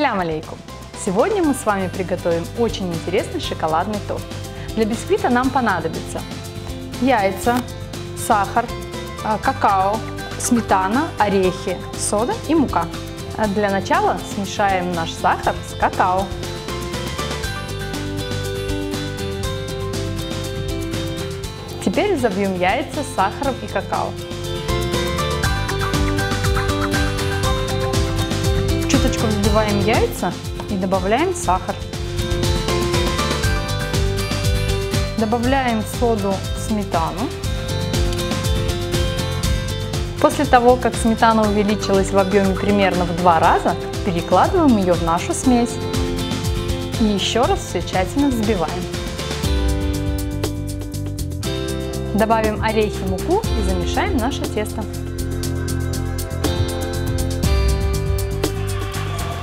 Ассаляму алейкум! Сегодня мы с вами приготовим очень интересный шоколадный торт. Для бисквита нам понадобится яйца, сахар, какао, сметана, орехи, сода и мука. Для начала смешаем наш сахар с какао. Теперь взобьем яйца с сахаром и какао. Чуточку взбиваем яйца и добавляем сахар. Добавляем соду, сметану. После того, как сметана увеличилась в объеме примерно в 2 раза, перекладываем ее в нашу смесь. И еще раз все тщательно взбиваем. Добавим орехи, муку и замешаем наше тесто.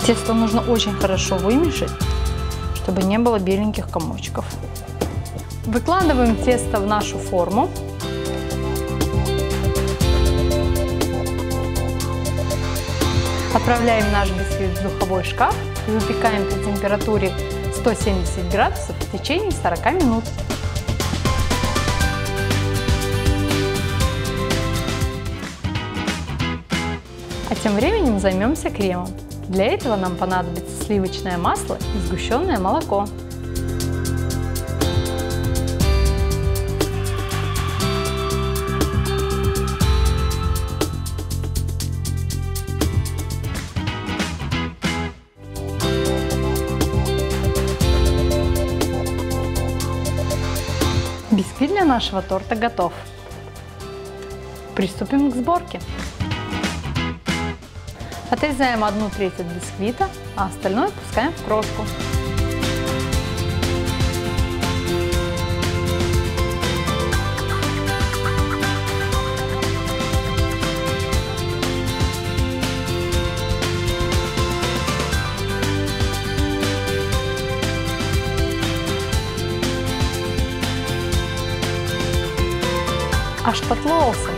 Тесто нужно очень хорошо вымешать, чтобы не было беленьких комочков. Выкладываем тесто в нашу форму. Отправляем наш бисквит в духовой шкаф и выпекаем при температуре 170 градусов в течение 40 минут. А тем временем займемся кремом. Для этого нам понадобится сливочное масло и сгущенное молоко. Бисквит для нашего торта готов. Приступим к сборке. Отрезаем 1/3 от бисквита, а остальное пускаем в крошку. Аж потловался.